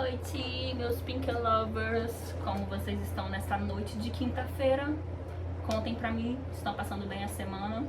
noite, meus Pink Lovers. Como vocês estão nessa noite de quinta-feira? Contem pra mim, estão passando bem a semana?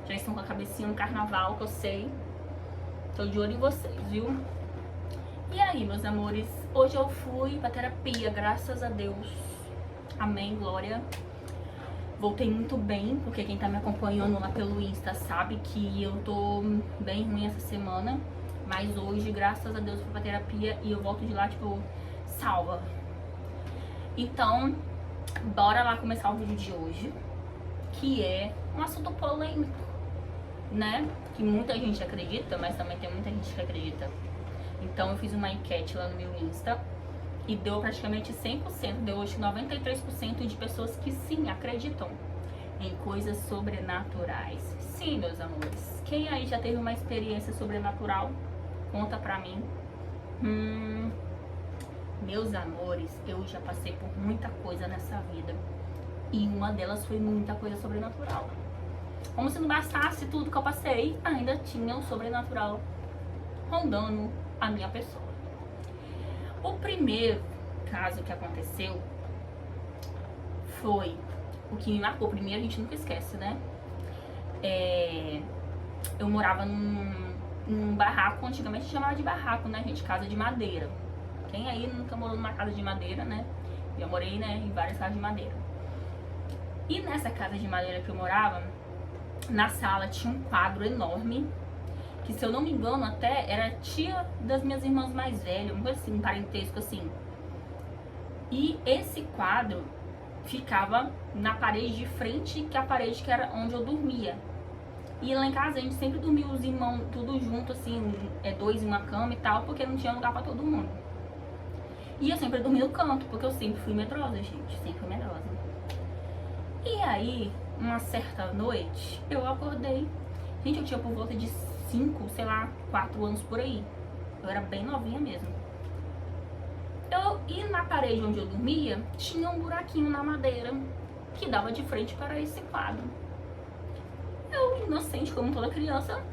Já estão com a cabecinha no carnaval, que eu sei. Tô de olho em vocês, viu? E aí, meus amores? Hoje eu fui pra terapia, graças a Deus. Amém, glória. Voltei muito bem, porque quem tá me acompanhando lá pelo Insta sabe que eu tô bem ruim essa semana. Mas hoje, graças a Deus, fui pra terapia e eu volto de lá, tipo, salva. Então, bora lá começar o vídeo de hoje, que é um assunto polêmico, né? Que muita gente acredita, mas também tem muita gente que acredita. Então, eu fiz uma enquete lá no meu Insta e deu praticamente 100%, deu hoje 93% de pessoas que sim, acreditam em coisas sobrenaturais. Sim, meus amores. Quem aí já teve uma experiência sobrenatural? Conta pra mim. Meus amores, eu já passei por muita coisa nessa vida. E uma delas foi muita coisa sobrenatural. Como se não bastasse tudo que eu passei, ainda tinha o sobrenatural rondando a minha pessoa. O primeiro caso que aconteceu foi o que me marcou. Primeiro, a gente nunca esquece, né? Eu morava num barraco, antigamente chamava de barraco, né, gente? Casa de madeira. Quem aí nunca morou numa casa de madeira, né? Eu morei, né, em várias casas de madeira. E nessa casa de madeira que eu morava, na sala tinha um quadro enorme, que se eu não me engano até era tia das minhas irmãs mais velhas, uma coisa assim, um parentesco assim. E esse quadro ficava na parede de frente, que é a parede que era onde eu dormia. E lá em casa a gente sempre dormia os irmãos tudo junto, assim, dois em uma cama e tal, porque não tinha lugar pra todo mundo. E eu sempre dormia no canto, porque eu sempre fui medrosa, gente, sempre fui medrosa. E aí, uma certa noite, eu acordei. Gente, eu tinha por volta de 5, sei lá, 4 anos por aí. Eu era bem novinha mesmo. E na parede onde eu dormia, tinha um buraquinho na madeira que dava de frente para esse quadro. Eu, inocente como toda criança,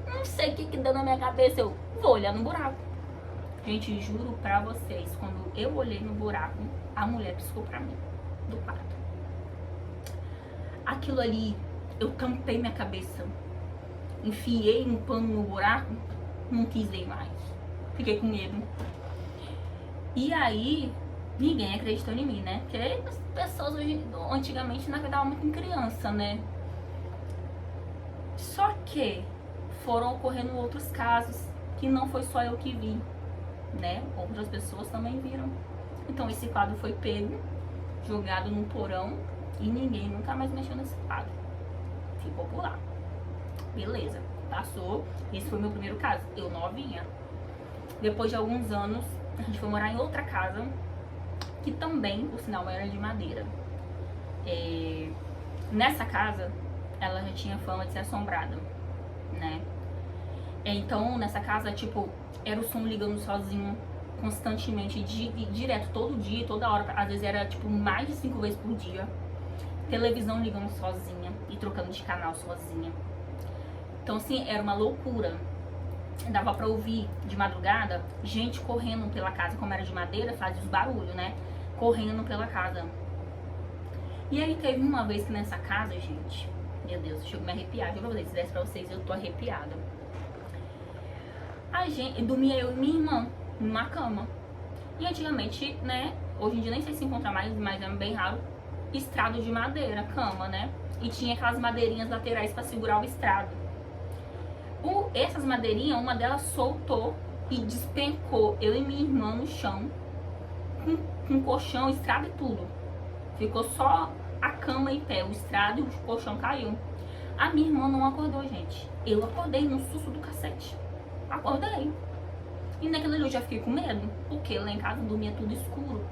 não sei o que deu na minha cabeça, eu vou olhar no buraco. Gente, juro pra vocês, quando eu olhei no buraco, a mulher piscou pra mim, do quarto. Aquilo ali, eu tampei minha cabeça, enfiei um pano no buraco, não quis ver mais. Fiquei com medo. E aí, ninguém acreditou em mim, né? Porque as pessoas antigamente não acreditavam muito em criança, né? Só que foram ocorrendo outros casos que não foi só eu que vi, né? Outras pessoas também viram. Então esse quadro foi pego, jogado num porão e ninguém nunca mais mexeu nesse quadro. Ficou por lá. Beleza, passou. Esse foi meu primeiro caso, eu novinha. Depois de alguns anos, a gente foi morar em outra casa, que também, por sinal, era de madeira. Nessa casa, ela já tinha fama de ser assombrada, né? Então, nessa casa, tipo, era o som ligando sozinho, constantemente, direto, todo dia, toda hora. Às vezes era, tipo, mais de 5 vezes por dia. Televisão ligando sozinha e trocando de canal sozinha. Então, assim, era uma loucura. Dava pra ouvir de madrugada gente correndo pela casa, como era de madeira, fazia os barulhos, né? Correndo pela casa. E aí teve uma vez que nessa casa, gente, meu Deus, chegou a me arrepiar. Juro pra vocês, se desse pra vocês, eu tô arrepiada. A gente dormia eu e minha irmã numa cama. E antigamente, né, hoje em dia nem sei se encontra mais, mas é bem raro, estrado de madeira, cama, né? E tinha aquelas madeirinhas laterais pra segurar o estrado. Essas madeirinhas, uma delas soltou e despencou eu e minha irmã no chão, com colchão, estrado e tudo. Ficou só a cama em pé, o estrado e o colchão caiu. A minha irmã não acordou, gente. Eu acordei no susto do cacete. Acordei. E naquele dia eu já fiquei com medo, porque lá em casa dormia tudo escuro.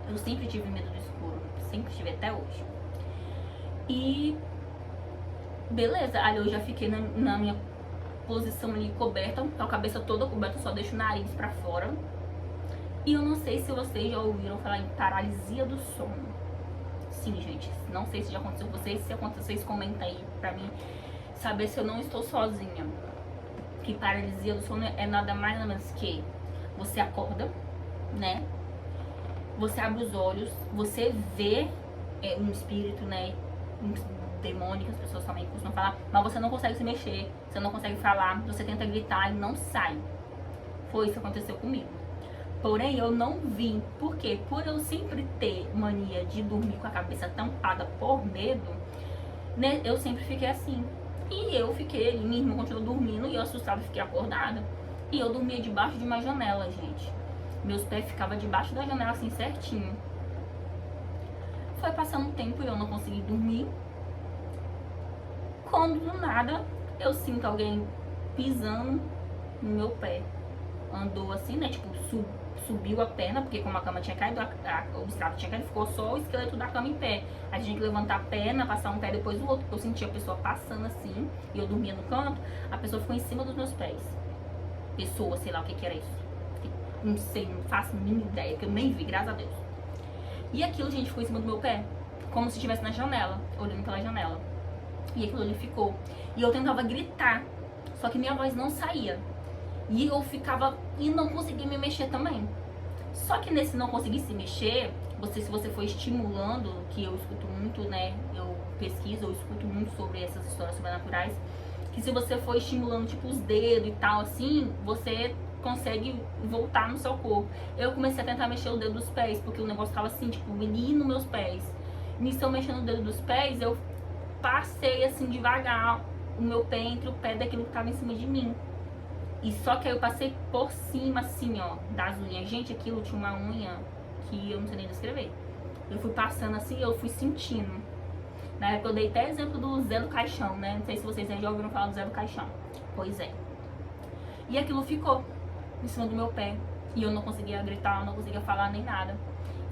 Eu sempre tive medo do escuro, sempre tive até hoje. E beleza, aí eu já fiquei na minha posição ali coberta, com a cabeça toda coberta, só deixo o nariz pra fora. E eu não sei se vocês já ouviram falar em paralisia do sono. Sim, gente, não sei se já aconteceu com vocês. Se aconteceu, vocês comentem aí pra mim saber se eu não estou sozinha. Que paralisia do sono é nada mais nada menos que você acorda, né? Você abre os olhos, você vê um espírito, né? Um demônio, que as pessoas também costumam falar, mas você não consegue se mexer, você não consegue falar, você tenta gritar e não sai. Foi isso que aconteceu comigo. Porém, eu não vi. Por quê? Por eu sempre ter mania de dormir com a cabeça tampada por medo, né? Eu sempre fiquei assim. E eu fiquei, minha irmã continuou dormindo e eu assustada fiquei acordada. E eu dormia debaixo de uma janela, gente. Meus pés ficavam debaixo da janela assim certinho. Foi passando um tempo e eu não consegui dormir. Quando do nada eu sinto alguém pisando no meu pé. Andou assim, né? Tipo, subiu a perna, porque como a cama tinha caído, o estrado tinha caído, ficou só o esqueleto da cama em pé. A gente tinha que levantar a perna, passar um pé depois do outro, porque eu sentia a pessoa passando assim, e eu dormia no canto, a pessoa ficou em cima dos meus pés. Pessoa, sei lá o que era isso. Não sei, não faço a mínima ideia, que eu nem vi, graças a Deus. E aquilo, gente, ficou em cima do meu pé, como se estivesse na janela, olhando pela janela. E aquilo ali ficou. E eu tentava gritar, só que minha voz não saía. E eu ficava e não conseguia me mexer também. Só que nesse não conseguir se mexer, se você for estimulando, que eu escuto muito, né? Eu pesquiso, eu escuto muito sobre essas histórias sobrenaturais. Que se você for estimulando, tipo, os dedos e tal, assim, você consegue voltar no seu corpo. Eu comecei a tentar mexer o dedo dos pés, porque o negócio tava assim, tipo, ali nos meus pés. Nisso eu mexendo o dedo dos pés, eu passei assim devagar o meu pé entre o pé daquilo que tava em cima de mim. E só que aí eu passei por cima, assim, ó, das unhas. Gente, aquilo tinha uma unha que eu não sei nem descrever. Eu fui passando assim, eu fui sentindo. Na época eu dei até exemplo do Zé do Caixão, né? Não sei se vocês já ouviram falar do Zé do Caixão. Pois é. E aquilo ficou em cima do meu pé. E eu não conseguia gritar, eu não conseguia falar nem nada.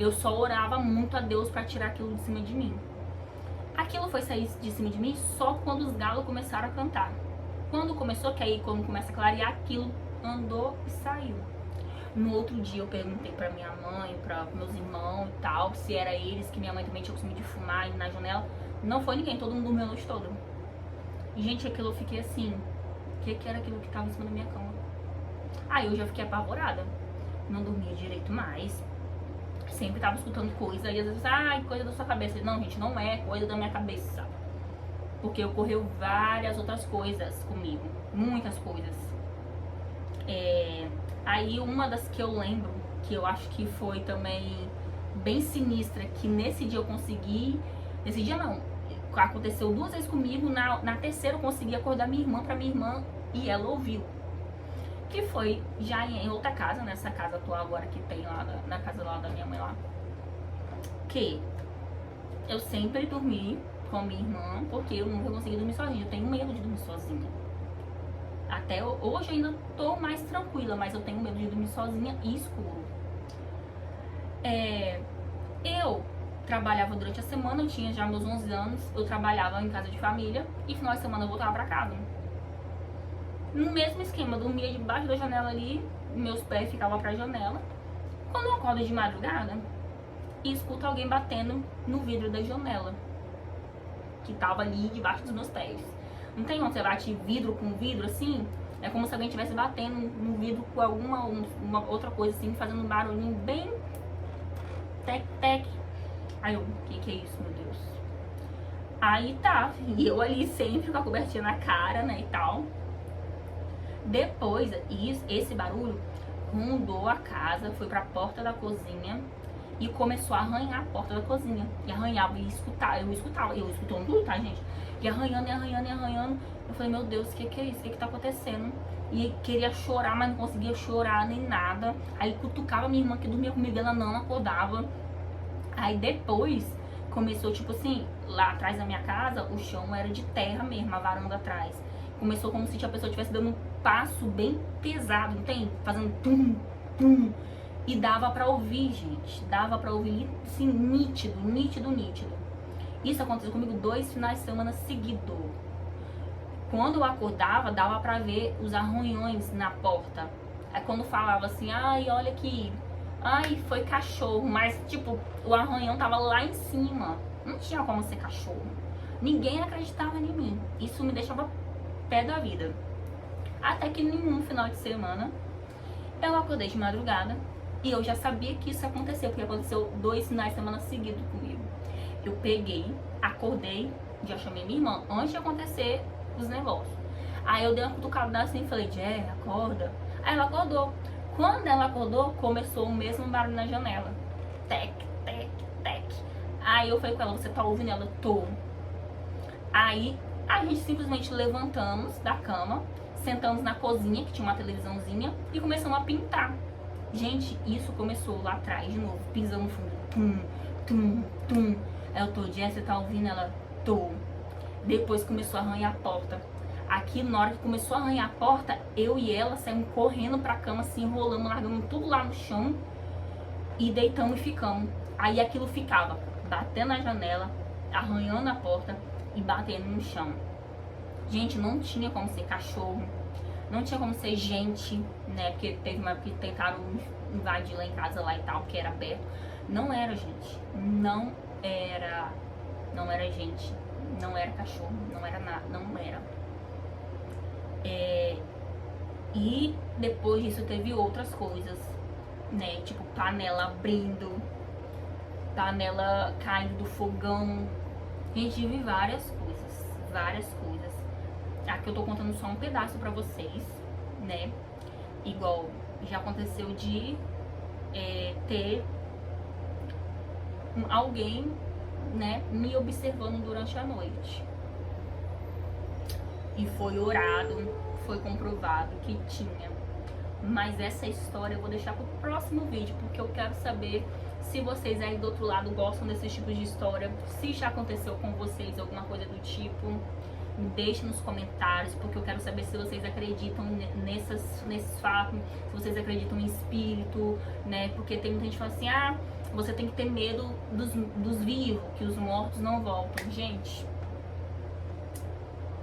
Eu só orava muito a Deus pra tirar aquilo de cima de mim. Aquilo foi sair de cima de mim só quando os galos começaram a cantar. Quando começou, que aí quando começa a clarear, aquilo andou e saiu. No outro dia eu perguntei pra minha mãe, pra meus irmãos e tal, se era eles, que minha mãe também tinha o costume de fumar e na janela. Não foi ninguém, todo mundo dormiu a noite toda. E, gente, aquilo eu fiquei assim, o que era aquilo que tava em cima da minha cama? Aí eu já fiquei apavorada. Não dormia direito mais. Sempre tava escutando coisa, e às vezes, ai, coisa da sua cabeça. Não, gente, não é coisa da minha cabeça. Porque ocorreu várias outras coisas comigo. Muitas coisas. Aí uma das que eu lembro, que eu acho que foi também bem sinistra, que nesse dia eu consegui... Nesse dia não. Aconteceu 2 vezes comigo. Na terceira eu consegui acordar minha irmã e ela ouviu. Que foi já em outra casa, nessa casa atual agora que tem lá, na casa lá da minha mãe lá. Que eu sempre dormi com minha irmã, porque eu nunca consegui dormir sozinha. Eu tenho medo de dormir sozinha. Até hoje eu ainda tô mais tranquila, mas eu tenho medo de dormir sozinha e escuro. Eu trabalhava durante a semana, eu tinha já meus 11 anos, eu trabalhava em casa de família e final de semana eu voltava pra casa. No mesmo esquema, eu dormia debaixo da janela ali, meus pés ficavam pra janela. Quando eu acordo de madrugada e escuto alguém batendo no vidro da janela, que tava ali debaixo dos meus pés. Não tem onde você bate vidro com vidro assim? É como se alguém estivesse batendo no vidro com uma outra coisa assim, fazendo um barulhinho bem tec-tec. Aí eu, o que é isso, meu Deus? Aí tá, e eu ali sempre com a cobertinha na cara, né, e tal. Depois, esse barulho rondou a casa, foi pra porta da cozinha e começou a arranhar a porta da cozinha. E arranhava, e eu escutando tudo, tá, gente? E arranhando, e arranhando, e arranhando. Eu falei, meu Deus, o que é isso? O que tá acontecendo? E queria chorar, mas não conseguia chorar nem nada. Aí cutucava minha irmã que dormia comigo, ela não acordava. Aí depois começou, tipo assim, lá atrás da minha casa, o chão era de terra mesmo, a varanda atrás. Começou como se a pessoa estivesse dando um passo bem pesado, não tem? Fazendo tum, tum. E dava pra ouvir, gente. Dava pra ouvir, assim, nítido, nítido, nítido. Isso aconteceu comigo 2 finais de semana seguidos. Quando eu acordava, dava pra ver os arranhões na porta. Aí quando falava assim, ai, olha aqui. Ai, foi cachorro. Mas, tipo, o arranhão tava lá em cima. Não tinha como ser cachorro. Ninguém acreditava em mim. Isso me deixava pé da vida. Até que em um final de semana, eu acordei de madrugada E eu já sabia que isso ia acontecer, porque aconteceu 2 finais de semana seguidos comigo. Eu peguei, acordei, já chamei minha irmã antes de acontecer os negócios. Aí eu dei uma cutucada assim e falei, Jé, acorda. Aí ela acordou. Quando ela acordou, começou o mesmo barulho na janela. Tec, tec, tec. Aí eu falei com ela, você tá ouvindo? Ela, tô. Aí a gente simplesmente levantamos da cama, sentamos na cozinha, que tinha uma televisãozinha, e começamos a pintar. Gente, isso começou lá atrás de novo, pisando no fundo. Tum, tum, tum. Aí eu tô, Jé, você tá ouvindo? Ela, tô. Depois começou a arranhar a porta. Aqui, na hora que começou a arranhar a porta, eu e ela saímos correndo pra cama, se enrolando, largando tudo lá no chão e deitamos e ficamos. Aí aquilo ficava batendo na janela, arranhando a porta e batendo no chão. Gente, não tinha como ser cachorro, não tinha como ser gente, né? Porque teve uma época que tentaram invadir lá em casa lá e tal, que era aberto. Não era gente, não era gente, não era cachorro, não era nada, não era. E depois disso teve outras coisas, né? Tipo panela abrindo, panela caindo do fogão. A gente vive várias coisas, várias coisas. Aqui eu tô contando só um pedaço pra vocês, né? Igual já aconteceu de ter alguém, né, me observando durante a noite. E foi orado, foi comprovado que tinha. Mas essa história eu vou deixar pro próximo vídeo, porque eu quero saber se vocês aí do outro lado gostam desses tipos de história, se já aconteceu com vocês alguma coisa do tipo. Me deixe nos comentários, porque eu quero saber se vocês acreditam nesses fatos, se vocês acreditam em espírito, né? Porque tem muita gente que fala assim, ah, você tem que ter medo dos vivos, que os mortos não voltam. Gente,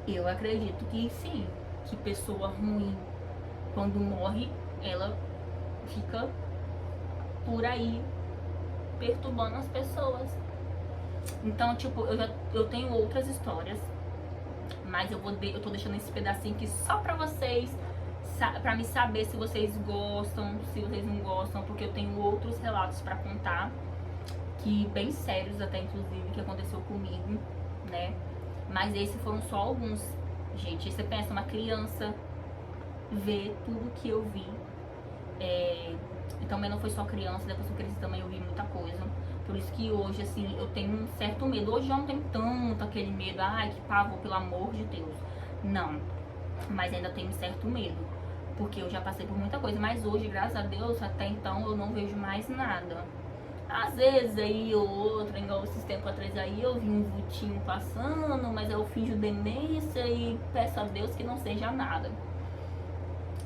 eu acredito que sim, que pessoa ruim, quando morre, ela fica por aí perturbando as pessoas. Então, tipo, eu tenho outras histórias, mas eu tô deixando esse pedacinho aqui só pra vocês, pra me saber se vocês gostam, se vocês não gostam, porque eu tenho outros relatos pra contar, que bem sérios até, inclusive, que aconteceu comigo, né? Mas esses foram só alguns. Gente, você pensa, uma criança ver tudo que eu vi. E também não foi só criança, depois que eu cresci também eu vi muita coisa. Por isso que hoje, assim, eu tenho um certo medo. Hoje já não tenho tanto aquele medo, ai, que pavor, pelo amor de Deus. Não, mas ainda tenho um certo medo, porque eu já passei por muita coisa. Mas hoje, graças a Deus, até então eu não vejo mais nada. Às vezes aí ou outra, igual esses tempos atrás aí, eu vi um vultinho passando, mas eu finjo demência e peço a Deus que não seja nada.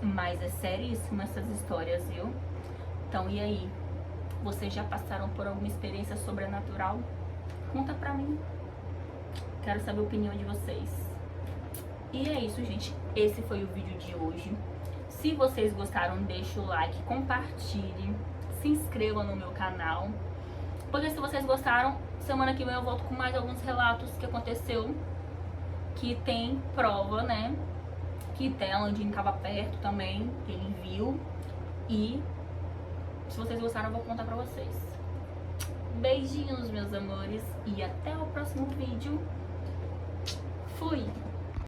Mas é seríssimo essas histórias, viu? Então, e aí? Vocês já passaram por alguma experiência sobrenatural? Conta pra mim. Quero saber a opinião de vocês. E é isso, gente. Esse foi o vídeo de hoje. Se vocês gostaram, deixa o like, compartilhe, se inscreva no meu canal. Porque se vocês gostaram, semana que vem eu volto com mais alguns relatos que aconteceu, que tem prova, né? Que até a Landinho tava perto também, que ele viu. E se vocês gostaram, eu vou contar pra vocês. Beijinhos, meus amores, e até o próximo vídeo. Fui!